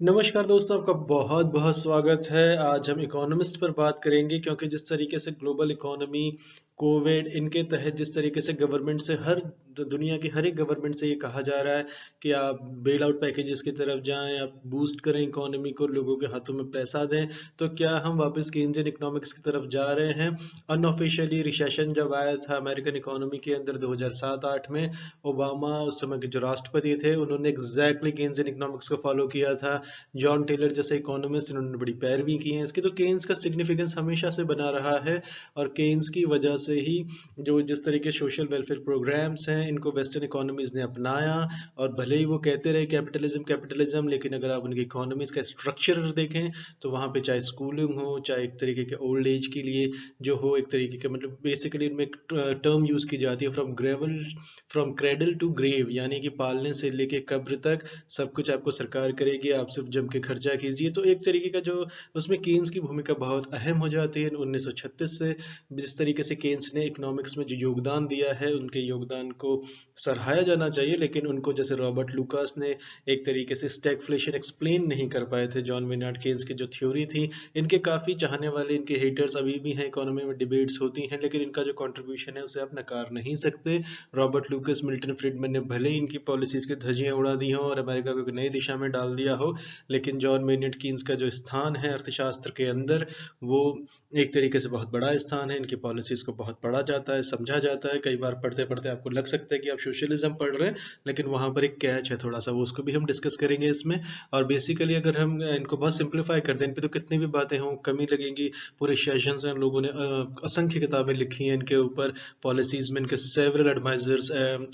नमस्कार दोस्तों, आपका बहुत बहुत स्वागत है। आज हम इकोनॉमिस्ट पर बात करेंगे क्योंकि जिस तरीके से ग्लोबल इकोनॉमी, कोविड, इनके तहत जिस तरीके से गवर्नमेंट से दुनिया की हर एक गवर्नमेंट से ये कहा जा रहा है कि आप बेल आउट पैकेजेस की तरफ जाएं, आप बूस्ट करें इकोनॉमी को, लोगों के हाथों में पैसा दें। तो क्या हम वापस केन्जियन इकोनॉमिक्स की तरफ जा रहे हैं? अनऑफिशियली रिसेशन जब आया था अमेरिकन इकोनॉमी के अंदर 2007-8 में, ओबामा उस समय के जो राष्ट्रपति थे उन्होंने एग्जैक्टली केन्जियन इकोनॉमिक्स को फॉलो किया था। जॉन टेलर जैसे इकोनॉमिस्ट, इन्होंने बड़ी पैरवी की है इसकी। तो केन्स का सिग्निफिकेंस हमेशा से बना रहा है और केन्स की वजह से ही जो जिस तरीके सोशल वेलफेयर प्रोग्राम्स हैं इनको वेस्टर्न इकोनॉमीज ने अपनाया। और भले ही वो कहते रहे कैपिटलिज्म कैपिटलिज्म, लेकिन अगर आप उनकी इकोनॉमीज का स्ट्रक्चर देखें तो वहाँ पे चाहे स्कूलिंग हो, चाहे एक तरीके के ओल्ड एज के लिए जो हो, एक तरीके के मतलब बेसिकली इनमें एक टर्म यूज की जाती है फ्रॉम क्रेडल टू ग्रेव, यानी कि पालने से लेके कब्र तक सब कुछ आपको सरकार करेगी, आप सिर्फ जम के खर्चा कीजिए। तो एक तरीके का जो उसमें केन्स की भूमिका बहुत अहम हो जाती है 1936 से। जिस तरीके से केन्स ने इकोनॉमिक्स में जो योगदान दिया है उनके योगदान को सराहाया जाना चाहिए, लेकिन उनको जैसे रॉबर्ट लूकास ने एक तरीके से स्टैगफ्लेशन एक्सप्लेन नहीं कर पाए थे। जॉन मेनार्ड केन्स की जो थ्योरी थी, इनके काफ़ी चाहने वाले, इनके हेटर्स अभी भी हैं, इकोनॉमी में डिबेट्स होती हैं, लेकिन इनका जो कंट्रीब्यूशन है उसे आप नकार नहीं सकते। रॉबर्ट लूकास, मिल्टन फ्रीडमैन ने भले ही इनकी पॉलिसीज की धज्जियां उड़ा दी हों और अमेरिका को एक नई दिशा में डाल दिया हो, लेकिन जॉन मेनियट कीन्स का जो स्थान है अर्थशास्त्र के अंदर, वो एक तरीके से बहुत बड़ा स्थान है। इनकी पॉलिसीज को बहुत पढ़ा जाता है, समझा जाता है। कई बार पढ़ते पढ़ते आपको लग सकता है कि आप सोशलिज्म पढ़ रहे हैं, लेकिन वहाँ पर एक कैच है थोड़ा सा, वो उसको भी हम डिस्कस करेंगे इसमें। और बेसिकली अगर हम इनको बहुत सिंप्लीफाई कर दें, इन पे तो कितनी भी बातें हों कमी लगेंगी। पूरे सेशन में लोगों ने असंख्य किताबें लिखी हैं इनके ऊपर, पॉलिसीज में इनके सेवरल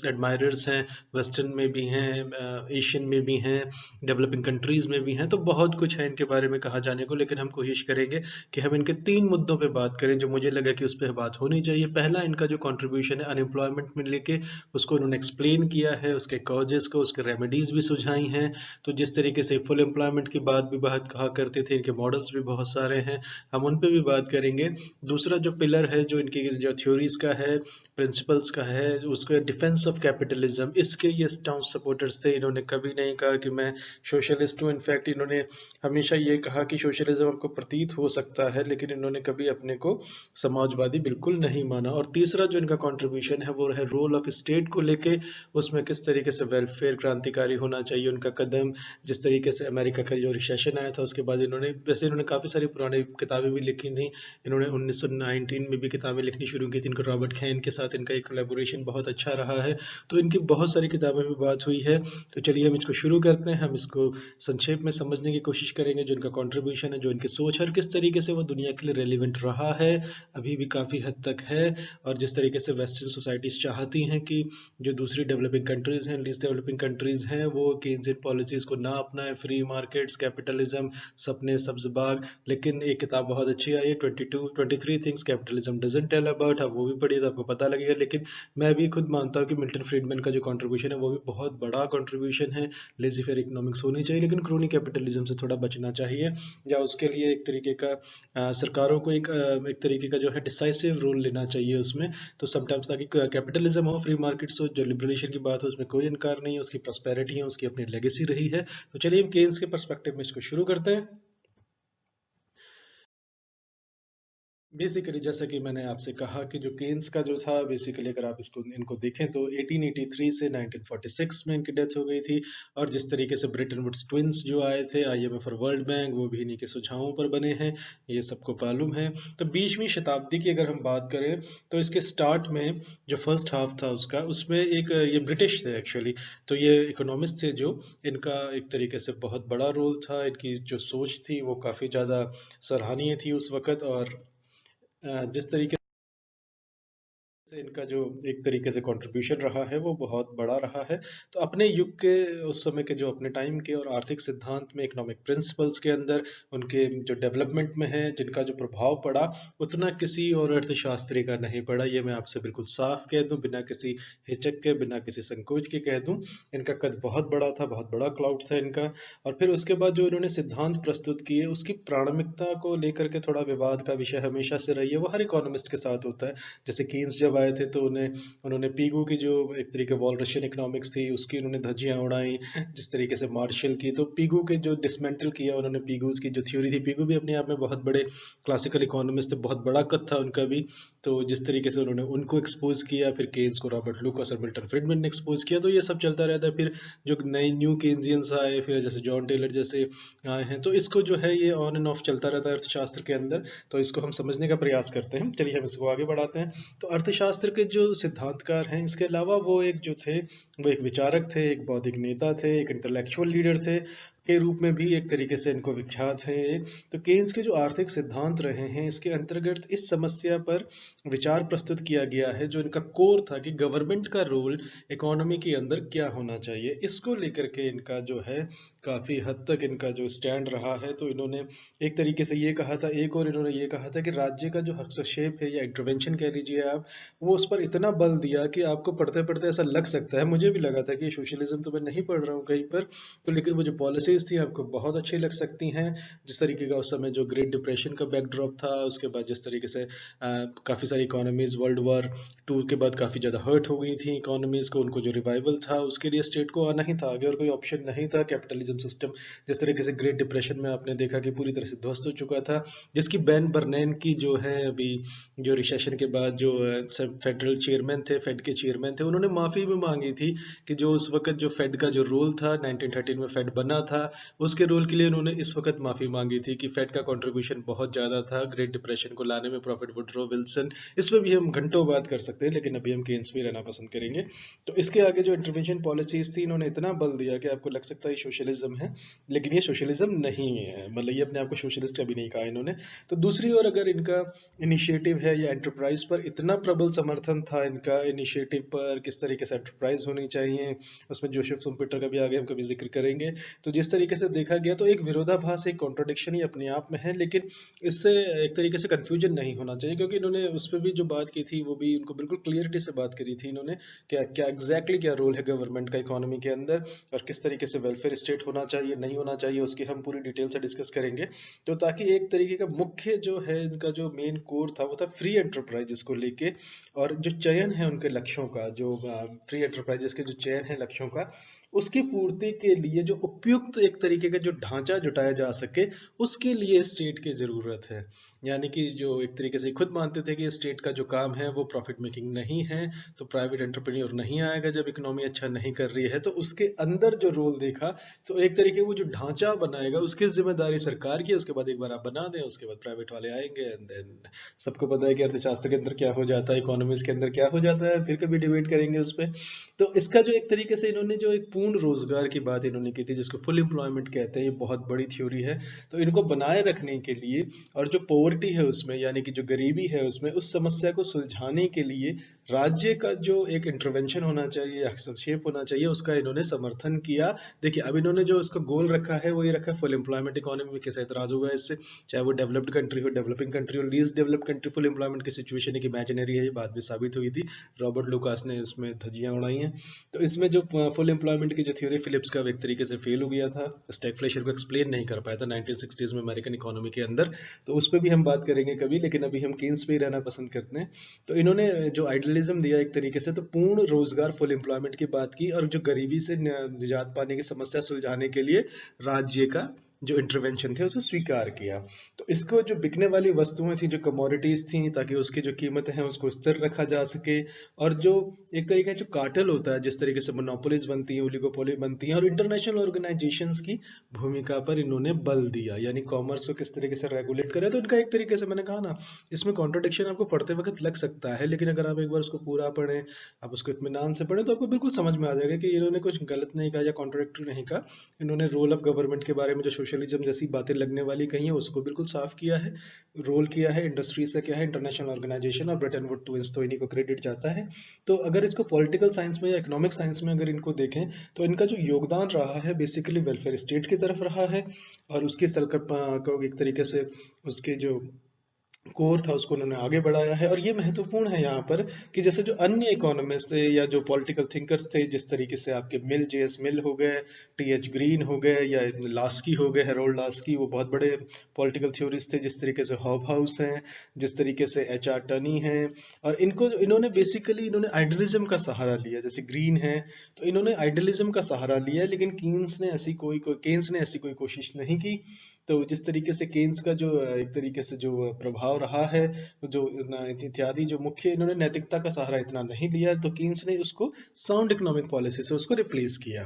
एडमायरर्स हैं, वेस्टर्न में भी हैं, एशियन में भी हैं, डेवलपिंग कंट्रीज में भी हैं। तो बहुत कुछ है इनके बारे में कहा जाने को, लेकिन हम कोशिश करेंगे कि हम इनके 3 मुद्दों पे बात करें जो मुझे लगा कि उस पर बात होनी चाहिए। पहला, इनका जो कंट्रीब्यूशन है अनएम्प्लॉयमेंट में लेके, उसको उन्होंने एक्सप्लेन किया है, उसके कॉजेस को, उसके रेमेडीज भी सुझाई हैं। तो जिस तरीके से फुल एम्प्लॉयमेंट की बात भी बहुत कहा करते थे, इनके मॉडल्स भी बहुत सारे हैं, हम उन पे भी बात करेंगे। दूसरा जो पिलर है जो इनकी जो थ्योरीज का है, प्रिंसिपल्स का है, उसके डिफेंस ऑफ कैपिटलिज्म, इसके ये स्टाउन सपोर्टर्स थे। इन्होंने कभी नहीं कहा कि मैं सोशलिस्ट हूँ। इनफैक्ट इन्होंने हमेशा ये कहा कि सोशलिज्म आपको प्रतीत हो सकता है, लेकिन इन्होंने कभी अपने को समाजवादी बिल्कुल नहीं माना। और तीसरा जो इनका कंट्रीब्यूशन है वो है रोल ऑफ स्टेट को लेके, उसमें किस तरीके से वेलफेयर क्रांतिकारी होना चाहिए उनका कदम। जिस तरीके से अमेरिका का जो रिसेशन आया था उसके बाद इन्होंने, वैसे इन्होंने काफ़ी सारी पुरानी किताबें भी लिखी थी। इन्होंने 1919 में भी किताबें लिखनी शुरू की थी। इनको रॉबर्ट खैन के साथ इनका एक कोलैबोरेशन बहुत अच्छा रहा है। तो इनकी बहुत सारी किताबें भी बात हुई है। तो चलिए हम इसको शुरू करते हैं। हम इसको संक्षेप में समझने की कोशिश करेंगे, जो इनका कंट्रीब्यूशन है, जो इनकी सोच है और किस तरीके से वो दुनिया के लिए रेलिवेंट रहा है, अभी भी काफ़ी हद तक है। और जिस तरीके से वेस्टर्न सोसाइटीज़ चाहती हैं कि जो दूसरी डेवलपिंग कंट्रीज़ हैं, लीस्ट डेवलपिंग कंट्रीज़ हैं, वो केन्जियन पॉलिसीज़ को ना अपनाएं, फ्री मार्केट्स, कैपिटलिज्म, सपने सब्ज बाग। लेकिन एक किताब बहुत अच्छी आई है, 23 things capitalism doesn't tell about. आप वो भी पढ़िए तो आपको पता लगेगा। लेकिन मैं भी खुद मानता हूँ कि मिल्टन फ्रीडमैन का जो कंट्रीब्यूशन है वो भी बहुत बड़ा कंट्रीब्यूशन है। लेजी फेयर इकोनॉमिक्स होनी चाहिए, लेकिन क्रोनी कैपिटलिज्म से थोड़ा बचना चाहिए, या उसके लिए एक तरीके का सरकारों को एक तरीके का जो है डिसाइसिव रोल लेना चाहिए उसमें। तो समटाइम्स, ताकि कैपिटलिज्म हो, फ्री मार्केट्स हो, जो लिबरेशन की बात हो, उसमें कोई इनकार नहीं है, उसकी प्रॉस्पेरिटी है, उसकी अपनी लेगेसी रही है। तो चलिए हम केन्स के पर्सपेक्टिव में इसको शुरू करते हैं। बेसिकली जैसा कि मैंने आपसे कहा कि जो केन्स का जो था, बेसिकली अगर आप इनको देखें तो 1883 से 1946 में इनकी डेथ हो गई थी। और जिस तरीके से ब्रेटन वुड्स ट्विंस जो आए थे, आईएमएफ और वर्ल्ड बैंक, वो भी इन्हीं के सुझावों पर बने हैं, ये सबको मालूम है। तो 20वीं शताब्दी की अगर हम बात करें तो इसके स्टार्ट में जो फर्स्ट हाफ था उसका, उसमें एक ये ब्रिटिश थे एक्चुअली। तो ये इकोनॉमिस्ट थे, जो इनका एक तरीके से बहुत बड़ा रोल था। इनकी जो सोच थी वो काफ़ी ज़्यादा सराहनीय थी उस वक़्त। और जिस तरीके से इनका जो एक तरीके से कंट्रीब्यूशन रहा है वो बहुत बड़ा रहा है। तो अपने युग के, उस समय के, जो अपने टाइम के और आर्थिक सिद्धांत में, इकोनॉमिक प्रिंसिपल्स के अंदर, उनके जो डेवलपमेंट में है, जिनका जो प्रभाव पड़ा, उतना किसी और अर्थशास्त्री का नहीं पड़ा। ये मैं आपसे बिल्कुल साफ कह दूं, बिना किसी हिचक के, बिना किसी संकोच के कह दूं। इनका कद बहुत बड़ा था, बहुत बड़ा क्लाउड था इनका। और फिर उसके बाद जो इन्होंने सिद्धांत प्रस्तुत किए, उसकी प्रामाणिकता को लेकर के थोड़ा विवाद का विषय हमेशा से रही है। वो हर इकोनॉमिस्ट के साथ होता है। जैसे कीन्स जब आए थे तो उन्होंने पीगू की जो एक तरीके वॉल रशियन इकोनॉमिक्स थी उसकी उन्होंने धज्जियां उड़ाई, जिस तरीके से मार्शल की, तो पीगू के जो डिसमेंटल किया उन्होंने, पीगूज की जो थ्योरी थी, पीगू भी अपने आप में बहुत बड़े क्लासिकल इकोनॉमिस्ट थे, बहुत बड़ा कद था उनका भी। तो जिस तरीके से उन्होंने उनको एक्सपोज किया, फिर केन्स को रॉबर्ट लूकास और मिल्टन फ्रीडमैन ने एक्सपोज किया, तो ये सब चलता रहता है। फिर जो नए न्यू केन्सियंस आए, फिर जैसे जॉन टेलर जैसे आए हैं, तो इसको जो है ये ऑन एंड ऑफ चलता रहता है अर्थशास्त्र के अंदर। तो इसको हम समझने का प्रयास करते हैं। चलिए हम इसको आगे बढ़ाते हैं। तो अर्थशास्त्र के जो सिद्धांतकार हैं, इसके अलावा वो एक जो थे, वो एक विचारक थे, एक बौद्धिक नेता थे, एक इंटेलेक्चुअल लीडर थे के रूप में भी एक तरीके से इनको विख्यात है ये। तो केन्स के जो आर्थिक सिद्धांत रहे हैं, इसके अंतर्गत इस समस्या पर विचार प्रस्तुत किया गया है, जो इनका कोर था कि गवर्नमेंट का रोल इकोनॉमी के अंदर क्या होना चाहिए। इसको लेकर के इनका जो है काफी हद तक इनका जो स्टैंड रहा है। तो इन्होंने एक तरीके से ये कहा था, एक और इन्होंने ये कहा था कि राज्य का जो हस्तक्षेप है या इंटरवेंशन कह लीजिए आप, वो उस पर इतना बल दिया कि आपको पढ़ते पढ़ते ऐसा लग सकता है, मुझे भी लगा था कि सोशलिज्म तो मैं नहीं पढ़ रहा हूँ कहीं पर, तो लेकिन वो जो पॉलिसीज थी आपको बहुत अच्छी लग सकती हैं। जिस तरीके का उस समय जो ग्रेट डिप्रेशन का बैकड्रॉप था, उसके बाद जिस तरीके से काफ़ी सारी इकोनॉमीज वर्ल्ड वॉर 2 के बाद काफ़ी ज़्यादा हर्ट हो गई थी इकोनॉमीज को, उनको जो रिवाइवल था उसके लिए स्टेट को आना ही था आगे, और कोई ऑप्शन नहीं था। कैपिटलिज्म सिस्टम जिस तरीके से ग्रेट डिप्रेशन में आपने देखा कि पूरी तरह से ध्वस्त हो चुका था, जिसकी बैन बर्नैन की जो है अभी जो रिसेशन के बाद जो फेडरल चेयरमैन थे, फेड के चेयरमैन थे, उन्होंने माफ़ी भी मांगी थी कि जो उस वक्त जो फेड का जो रोल था 1913 में फेड बना था, उसके रोल के लिए उन्होंने इस वक्त माफ़ी मांगी थी कि फेड का कंट्रीब्यूशन बहुत ज़्यादा था ग्रेट डिप्रेशन को लाने में, प्रॉफिट वुडरो विल्सन। इसमें भी हम घंटों बात कर सकते हैं, लेकिन अभी हम केन्स में रहना पसंद करेंगे। तो इसके आगे जो इंटरवेंशन पॉलिसीज थी, इन्होंने इतना बल दिया कि आपको लग सकता है ये सोशलिज्म है, लेकिन ये सोशलिज्म नहीं है। मतलब ये अपने आप को सोशलिस्ट कभी नहीं कहा इन्होंने। तो दूसरी ओर अगर इनका इनिशिएटिव है या एंटरप्राइज पर इतना प्रबल समर्थन था, इनका इनिशिएटिव पर किस तरीके से एंटरप्राइज होनी चाहिए, उसमें जोसेफ शुम्पेटर का भी आगे हम कभी जिक्र करेंगे। तो जिस तरीके से देखा गया तो एक विरोधाभास, एक कॉन्ट्रोडिक्शन ही अपने आप में है, लेकिन इससे एक तरीके से कंफ्यूजन नहीं होना चाहिए, क्योंकि इन्होंने उस पर भी जो बात की थी वो भी उनको बिल्कुल क्लियरिटी से बात करी थी इन्होंने, क्या क्या एग्जैक्टली क्या रोल है गवर्नमेंट का इकोनॉमी के अंदर, और किस तरीके से वेलफेयर स्टेट होना चाहिए नहीं होना चाहिए, उसकी हम पूरी डिटेल से डिस्कस करेंगे। तो ताकि एक तरीके का मुख्य जो है इनका जो मेन कोर था वो था फ्री एंटरप्राइजेस को लेके, और जो चयन है उनके लक्ष्यों का, जो फ्री एंटरप्राइजेस के जो चयन है लक्ष्यों का, उसकी पूर्ति के लिए जो उपयुक्त एक तरीके का जो ढांचा जुटाया जा सके, उसके लिए स्टेट की जरूरत है। यानी कि जो एक तरीके से खुद मानते थे कि स्टेट का जो काम है वो प्रॉफिट मेकिंग नहीं है, तो प्राइवेट एंटरप्रेन्योर नहीं आएगा जब इकोनॉमी अच्छा नहीं कर रही है। तो उसके अंदर जो रोल देखा, तो एक तरीके वो जो ढांचा बनाएगा उसकी जिम्मेदारी सरकार की है, उसके बाद एक बार आप बना दें, उसके बाद प्राइवेट वाले आएंगे, एंड देन सबको पता है कि अर्थशास्त्र के अंदर क्या हो जाता है, इकोनॉमिक्स के अंदर क्या हो जाता है, फिर कभी डिबेट करेंगे उस पर। तो इसका जो एक तरीके से इन्होंने जो एक पूर्ण रोजगार की बात इन्होंने की थी, जिसको फुल एम्प्लॉयमेंट कहते हैं, ये बहुत बड़ी थ्योरी है। तो इनको बनाए रखने के लिए, और जो पोवर्टी है उसमें, यानी कि जो गरीबी है उसमें, उस समस्या को सुलझाने के लिए राज्य का जो एक इंटरवेंशन होना चाहिए, हस्तक्षेप होना चाहिए, उसका इन्होंने समर्थन किया। देखिए अब इन्होंने जो इसका गोल रखा है वो ये रखा है फुल एम्प्लॉयमेंट इकोनॉमी में। कैसे एतराज होगा इससे, चाहे वो डेवलप्ड कंट्री हो, डेवलपिंग कंट्री हो, least developed country, full employment की सिचुएशन एक इमेजिनरी है, ये बात भी साबित हुई थी, रॉबर्ट लुकास ने इसमें धज्जियां उड़ाई हैं। तो इसमें जो फुल एम्प्लॉयमेंट की जो थ्योरी फिलिप्स का एक तरीके से फेल हो गया था, स्टैगफ्लेशन को एक्सप्लेन नहीं कर पाया था 1960s में अमेरिकन इकोनॉमी के अंदर। तो उस पर भी हम बात करेंगे कभी, लेकिन अभी हम केन्स पे ही रहना पसंद करते हैं। तो इन्होंने जो आइडियलिज्म दिया एक तरीके से, तो पूर्ण रोजगार फुल एम्प्लॉयमेंट की बात की, और जो गरीबी से निजात पाने की समस्या सुलझाने के लिए राज्य का जो इंटरवेंशन थे उसे स्वीकार किया। तो इसको जो बिकने वाली वस्तुएं थी, जो कमोडिटीज थी, ताकि उसकी जो कीमतें हैं उसको स्थिर रखा जा सके, और जो एक तरीके जो कार्टेल होता है, जिस तरीके से मोनोपोलीज बनती हैं, ओलिगोपोली बनती हैं, और इंटरनेशनल ऑर्गेनाइजेशंस की भूमिका पर इन्होंने बल दिया, यानी कॉमर्स को किस तरीके से रेगुलेट करे। तो इनका एक तरीके से मैंने कहा ना, इसमें कॉन्ट्रोडिक्शन आपको पढ़ते वक्त लग सकता है, लेकिन अगर आप एक बार उसको पूरा पढ़ें, आप उसको इत्मीनान से पढ़ें, तो आपको बिल्कुल समझ में आ जाएगा कि इन्होंने कुछ गलत नहीं कहा या कॉन्ट्रोडिक्टरी नहीं कहा। इन्होंने रोल ऑफ गवर्नमेंट के बारे में जो सोशलिज्म जैसी बातें लगने वाली कही है उसको बिल्कुल साफ किया है, रोल किया है इंडस्ट्रीज का क्या है, इंटरनेशनल ऑर्गेनाइजेशन और ब्रिटेन वुड ट्विंस, तो इन्हीं को क्रेडिट जाता है। तो अगर इसको पॉलिटिकल साइंस में या इकोनॉमिक साइंस में अगर इनको देखें, तो इनका जो योगदान रहा है बेसिकली वेलफेयर स्टेट की तरफ रहा है, और उसकी एक तरीके से उसके जो कोर था उसको उन्होंने आगे बढ़ाया है। और ये महत्वपूर्ण है यहाँ पर कि जैसे जो अन्य इकोनॉमिस्ट थे या जो पॉलिटिकल थिंकर्स थे, जिस तरीके से आपके मिल, जेएस मिल हो गए, टीएच ग्रीन हो गए, या लास्की हो गए, हेरोल्ड लास्की, वो बहुत बड़े पॉलिटिकल थ्योरिस्ट थे। जिस तरीके से हॉब हाउस हैं, जिस तरीके से एच आर टनी हैं, और इनको इन्होंने बेसिकली इन्होंने आइडियलिज्म का सहारा लिया। जैसे ग्रीन है तो इन्होंने आइडियलिज्म का सहारा लिया, लेकिन केन्स ने ऐसी कोई कोशिश नहीं की। तो जिस तरीके से केन्स का जो एक तरीके से जो प्रभाव रहा है, जो इत्यादि जो मुख्य, इन्होंने नैतिकता का सहारा इतना नहीं लिया, तो केन्स ने उसको साउंड इकोनॉमिक पॉलिसी से उसको रिप्लेस किया।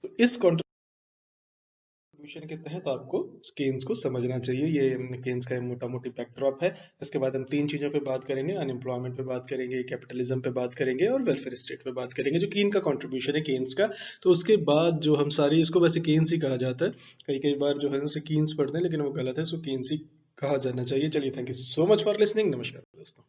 तो इस कंट्रीब्यूशन के तहत आपको केन्स को समझना चाहिए। ये केन्स का मोटा मोटी बैकड्रॉप है। इसके बाद हम तीन चीजों पे बात करेंगे, अनएम्प्लॉयमेंट पे बात करेंगे, कैपिटलिज्म पे बात करेंगे, और वेलफेयर स्टेट पे बात करेंगे, जो कि इनका कंट्रीब्यूशन है केन्स का। तो उसके बाद जो हम सारी, इसको वैसे केन्स ही कहा जाता है, कई कई बार जो है उसे कीन्स पढ़ते हैं, लेकिन वो गलत है, इसको केन्स ही कहा जाना चाहिए। चलिए, thank you so much for listening. नमस्कार दोस्तों।